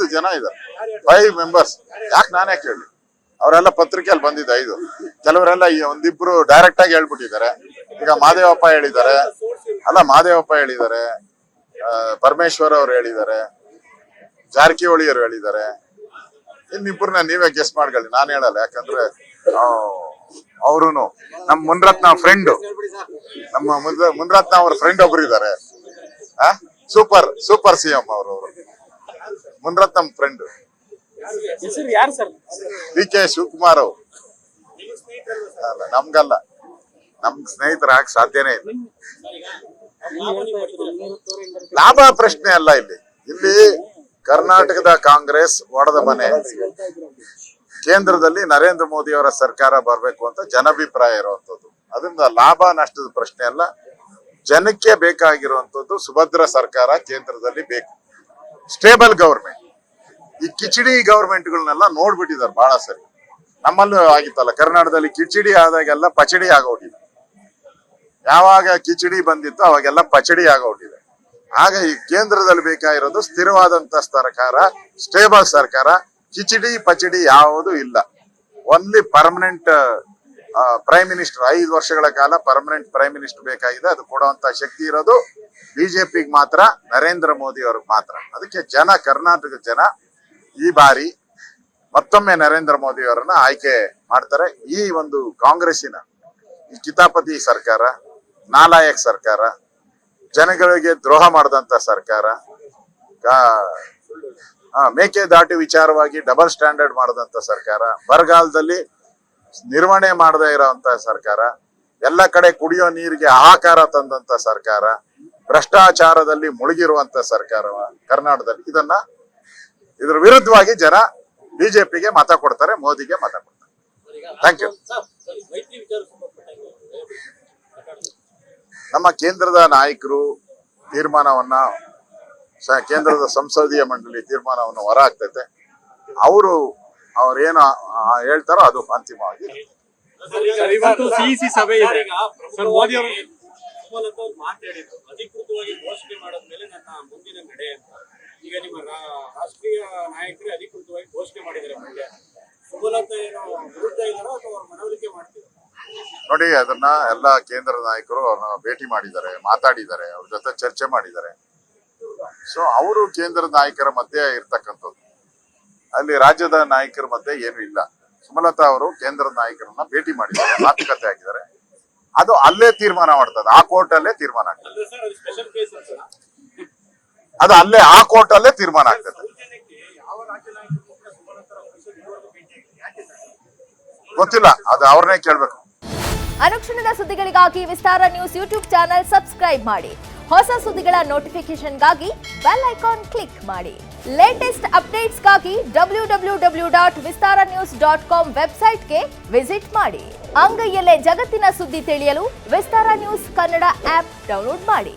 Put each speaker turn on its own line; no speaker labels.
5 ಜನ ಇದ್ದಾರೆ, 5 ಮೆಂಬರ್ಸ್. ಯಾಕೆ ನಾನೇ ಕೇಳಿ, ಅವರೆಲ್ಲ ಪತ್ರಿಕೆಯಲ್ಲಿ ಬಂದಿದ್ದು 5. ಕೆಲವರೆಲ್ಲ ಒಂದಿಬ್ರು ಡೈರೆಕ್ಟ್ ಆಗಿ ಹೇಳ್ಬಿಟ್ಟಿದ್ದಾರೆ. ಈಗ ಮಾದೇವಪ್ಪ ಹೇಳಿದ್ದಾರೆ, ಪರಮೇಶ್ವರ್ ಅವ್ರು ಹೇಳಿದ್ದಾರೆ, ಜಾರಕಿಹೊಳಿ ಅವರು ಹೇಳಿದ್ದಾರೆ. ಇನ್ನಿಬ್ಬರನ್ನ ನೀವೇ ಗೆಸ್ ಮಾಡ್ಕೊಳ್ಳಿ, ನಾನು ಹೇಳಲ್ಲ. ಯಾಕಂದ್ರೆ ಅವ್ರುನು ನಮ್ಮ ಮುನ್ರತ್ನ ಫ್ರೆಂಡ್, ನಮ್ಮ ಮುನ್ರತ್ನ ಅವ್ರ ಫ್ರೆಂಡ್ ಒಬ್ರು ಇದ್ದಾರೆ. ಸೂಪರ್ ಸಿಎಂ ಅವರು ಮುನ್ರತ್ನ ಫ್ರೆಂಡ್ ಡಿ.ಕೆ. ಶಿವಕುಮಾರ್ ಅವರು. ಅಲ್ಲ, ನಮ್ಗಲ್ಲ, ನಮ್ ಸ್ನೇಹಿತರಾಗ ಸಾಧ್ಯನೇ ಇಲ್ಲ. ಲಾಭ ಪ್ರಶ್ನೆ ಅಲ್ಲ ಇಲ್ಲಿ ಕರ್ನಾಟಕದ ಕಾಂಗ್ರೆಸ್ ಒಡೆದ ಮನೆ. ಕೇಂದ್ರದಲ್ಲಿ ನರೇಂದ್ರ ಮೋದಿ ಅವರ ಸರ್ಕಾರ ಬರ್ಬೇಕು ಅಂತ ಜನಾಭಿಪ್ರಾಯ ಇರುವಂತದ್ದು. ಅದರಿಂದ ಲಾಭ ನಷ್ಟದ ಪ್ರಶ್ನೆ ಅಲ್ಲ. ಜನಕ್ಕೆ ಬೇಕಾಗಿರುವಂತದ್ದು ಸುಭದ್ರ ಸರ್ಕಾರ ಕೇಂದ್ರದಲ್ಲಿ ಬೇಕು, ಸ್ಟೇಬಲ್ ಗವರ್ಮೆಂಟ್. ಈ ಕಿಚಡಿ ಗವರ್ಮೆಂಟ್ಗಳನ್ನೆಲ್ಲ ನೋಡ್ಬಿಟ್ಟಿದ್ದಾರೆ ಬಹಳ ಸರಿ. ನಮ್ಮಲ್ಲೂ ಆಗಿತ್ತಲ್ಲ, ಕರ್ನಾಟಕದಲ್ಲಿ ಕಿಚಡಿ ಆದಾಗೆಲ್ಲ ಪಚಡಿ ಆಗೋಟಿದೆ. ಯಾವಾಗ ಕಿಚಡಿ ಬಂದಿತ್ತು ಅವಾಗೆಲ್ಲ ಪಚಡಿ ಆಗೋಟಿದೆ. ಆಗ ಈ ಕೇಂದ್ರದಲ್ಲಿ ಬೇಕಾಗಿರೋದು ಸ್ಥಿರವಾದಂತ ಸರ್ಕಾರ, ಸ್ಟೇಬಲ್ ಸರ್ಕಾರ. ಕಿಚಡಿ ಪಚಡಿ ಯಾವುದು ಇಲ್ಲ. ಓನ್ಲಿ ಪರ್ಮನೆಂಟ್ ಪ್ರೈಮ್ ಮಿನಿಸ್ಟರ್, 5 ವರ್ಷಗಳ ಕಾಲ ಪರ್ಮನೆಂಟ್ ಪ್ರೈಮ್ ಮಿನಿಸ್ಟರ್ ಬೇಕಾಗಿದೆ. ಅದು ಕೊಡುವಂತ ಶಕ್ತಿ ಇರೋದು ಬಿಜೆಪಿಗೆ ಮಾತ್ರ, ನರೇಂದ್ರ ಮೋದಿ ಅವ್ರಿಗೆ ಮಾತ್ರ. ಅದಕ್ಕೆ ಕರ್ನಾಟಕದ ಜನ ಈ ಬಾರಿ ಮತ್ತೊಮ್ಮೆ ನರೇಂದ್ರ ಮೋದಿ ಅವರನ್ನ ಆಯ್ಕೆ ಮಾಡ್ತಾರೆ. ಈ ಒಂದು ಕಾಂಗ್ರೆಸ್ಸಿನ ಈ ಕಿತಾಪತಿ ಸರ್ಕಾರ, ನಾಲಾಯಕ್ ಸರ್ಕಾರ, ಜನಗಳಿಗೆ ದ್ರೋಹ ಮಾಡಿದಂತ ಸರ್ಕಾರ, ಮೇಕೆದಾಟು ವಿಚಾರವಾಗಿ ಡಬಲ್ ಸ್ಟ್ಯಾಂಡರ್ಡ್ ಮಾಡದಂತ ಸರ್ಕಾರ, ಬರಗಾಲದಲ್ಲಿ ನಿರ್ವಹಣೆ ಮಾಡದೇ ಇರೋಂತ ಸರ್ಕಾರ, ಎಲ್ಲ ಕಡೆ ಕುಡಿಯೋ ನೀರಿಗೆ ಹಾಹಾಕಾರ ತಂದಂತ ಸರ್ಕಾರ, ಭ್ರಷ್ಟಾಚಾರದಲ್ಲಿ ಮುಳುಗಿರುವಂತ ಸರ್ಕಾರ ಕರ್ನಾಟಕದಲ್ಲಿ. ಇದ್ರ ವಿರುದ್ಧವಾಗಿ ಜನ ಬಿಜೆಪಿಗೆ ಮತ ಕೊಡ್ತಾರೆ, ಮೋದಿಗೆ ಮತ ಕೊಡ್ತಾರೆ. Thank you. ನಮ್ಮ ಕೇಂದ್ರದ ನಾಯಕರು ತೀರ್ಮಾನವನ್ನ, ಕೇಂದ್ರದ ಸಂಸದೀಯ ಮಂಡಳಿ ತೀರ್ಮಾನವನ್ನು ಹೊರ ಹಾಕ್ತೈತೆ. ಅವ್ರೇನು ಹೇಳ್ತಾರೋ ಅದು ಅಂತಿಮವಾಗಿ.
ಸಭೆ ಇದೆ ಸರ್, ಮೋದಿ ಅವರು ಅಧಿಕೃತವಾಗಿ ಘೋಷಣೆ ಮಾಡಿದ್ಮೇಲೆ ನನ್ನ ಮುಂದಿನ ನಡೆ ಅಂತ. ಈಗ ನಿಮ್ಮ ರಾಷ್ಟ್ರೀಯ ನಾಯಕರು ಅಧಿಕೃತವಾಗಿ ಘೋಷಣೆ ಮಾಡಿದ್ದಾರೆ. ಮಂಡ್ಯ ಸುಮಲತಾ ಏನೋ ವಿರುದ್ಧ ಇದ್ದಾರೋ ಅಥವಾ ಅವ್ರ ಮನವೊಲಿಕೆ ಮಾಡ್ತಿದ್ದಾರೆ?
ನೋಡಿ, ಅದನ್ನ ಎಲ್ಲ ಕೇಂದ್ರ ನಾಯಕರು ಅವ್ರನ್ನ ಭೇಟಿ ಮಾಡಿದ್ದಾರೆ, ಮಾತಾಡಿದ್ದಾರೆ, ಅವ್ರ ಜೊತೆ ಚರ್ಚೆ ಮಾಡಿದ್ದಾರೆ. ಸೊ ಅವರು ಕೇಂದ್ರದ ನಾಯಕರ ಮಧ್ಯೆ ಇರ್ತಕ್ಕಂಥದ್ದು, ಅಲ್ಲಿ ರಾಜ್ಯದ ನಾಯಕರ ಮಧ್ಯೆ ಏನು ಇಲ್ಲ. ಸುಮಲತಾ ಅವರು ಕೇಂದ್ರದ ನಾಯಕರನ್ನ ಭೇಟಿ ಮಾಡಿದ್ದಾರೆ, ಮಾತುಕತೆ ಆಗಿದ್ದಾರೆ. ಅದು ಅಲ್ಲೇ ತೀರ್ಮಾನ ಮಾಡ್ತದೆ, ಆ ಕೋರ್ಟ್ ಅಲ್ಲೇ ತೀರ್ಮಾನ ಆಗ್ತದೆ. ಅದು ಅಲ್ಲೇ ಆ ಕೋರ್ಟ್ ಅಲ್ಲೇ ತೀರ್ಮಾನ ಆಗ್ತದೆ. ಗೊತ್ತಿಲ್ಲ, ಅದು ಅವ್ರನ್ನೇ ಕೇಳ್ಬೇಕು.
ಅನುಕ್ಷಣದ ಸುದ್ದಿಗಳಿಗಾಗಿ ವಿಸ್ತಾರ ನ್ಯೂಸ್ ಯೂಟ್ಯೂಬ್ ಚಾನೆಲ್ ಸಬ್ಸ್ಕ್ರೈಬ್ ಮಾಡಿ. ಹೊಸ ಸುದ್ದಿಗಳ ನೋಟಿಫಿಕೇಶನ್ಗಾಗಿ ಬೆಲ್ ಐಕಾನ್ ಕ್ಲಿಕ್ ಮಾಡಿ. ಲೇಟೆಸ್ಟ್ ಅಪ್ಡೇಟ್ಸ್ಗಾಗಿ www.vistaranews.com ವೆಬ್ಸೈಟ್ಗೆ ವಿಸಿಟ್ ಮಾಡಿ. ಅಂಗೈಯಲ್ಲೇ ಜಗತ್ತಿನ ಸುದ್ದಿ ತಿಳಿಯಲು ವಿಸ್ತಾರ ನ್ಯೂಸ್ ಕನ್ನಡ ಆಪ್ ಡೌನ್ಲೋಡ್ ಮಾಡಿ.